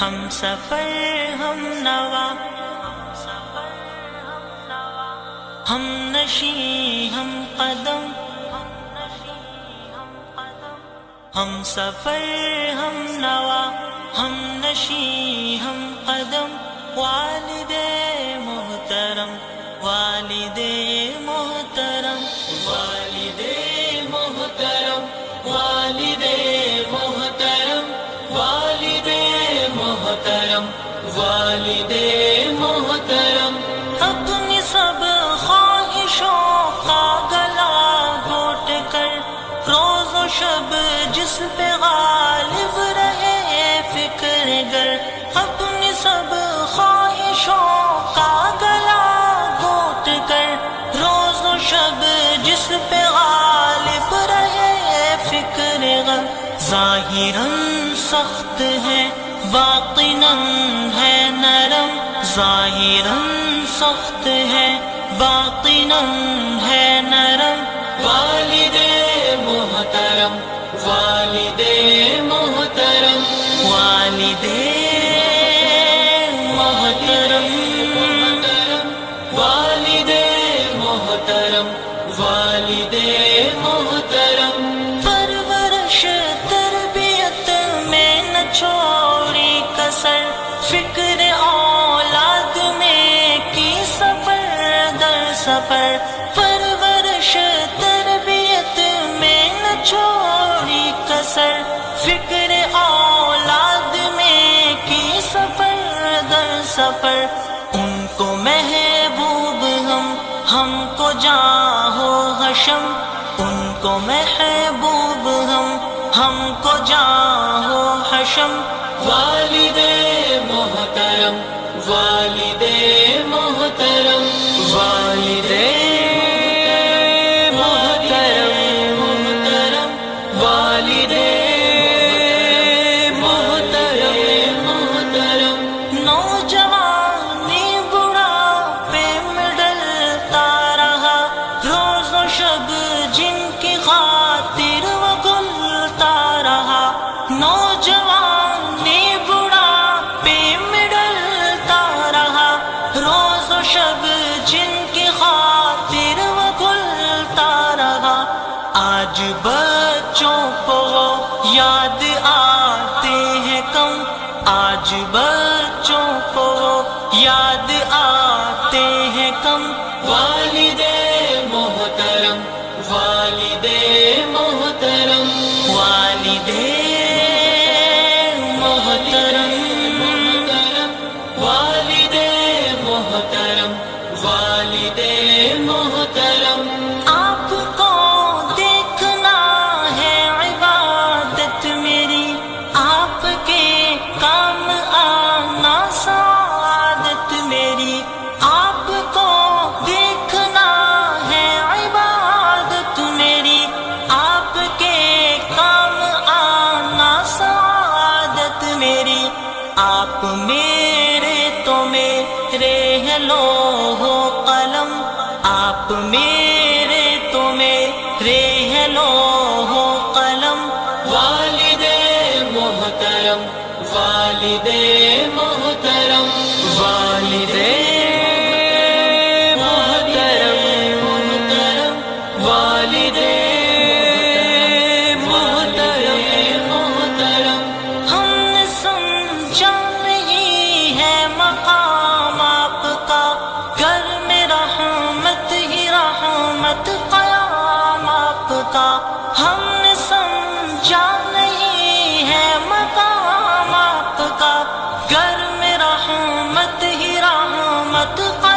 ہم سفر ہم نوا، ہم نشیں ہم قدم، ہم سفر ہم نوا، ہم نشیں ہم قدم، والد محترم، والد محترم، والد محترم، والد محترم، والد محترم، والد محترم، اپنی سب خواہشوں کا گلا گھونٹ کر روز و شب جس پہ غالب رہے فکر گر، اپنی سب خواہشوں کا گلا گھونٹ کر روز و شب جس پہ غالب رہے فکر غم، ظاہراً سخت ہے باطناً ہے نرم، ظاہراً سخت ہے باطناً ہے نرم، والد محترم، والد محترم، والد محترم، والد محترم، والد محترم، پرورش تربیت میں نہ چھوڑی کسر، فکر اولاد میں کی سفر در سفر، پرورش تربیت میں نہ چھوڑی کسر، فکر اولاد میں کی سفر در سفر، ان کو محبوب ہم کو جاہو حشم، ان کو محبوب ہم کو جاہو حشم، والد محترم، والد محترم، والد محترم، والد محترم، محترم، نوجوانی بڑھاپے میں ڈلتا رہا، روز و شب جن کی خاطر وہ گلتا رہا، نوجوانی بڑھاپے میں ڈلتا رہا، روز و شب جن کی خاطر وہ گلتا رہا، آج بچوں کو یاد آتے ہیں کم، آج بچوں کو یاد آتے ہیں کم، والد محترم، والد محترم، والد محترم، والد محترم، والد محترم، آپ کو دیکھنا ہے عبادت میری، آپ کے کام آنا سعادت میری، آپ کو دیکھنا ہے عبادت میری، آپ کے کام آنا سعادت میری، آپ میرے تو میرے ہیں لوح و قلم، آپ میرے تو میرے ہیں لوح و قلم، والد محترم، والد محترم، والد محترم، محترم، والد محترم، محترم، ہم نے سمجھا نہیں ہے مقام آپ کا، گھر میں رحمت ہی رحمت قیام آپ کا، ہم نے سمجھا نہیں ہے مقام آپ کا، گھر میں رحمت ہی رحمت قیام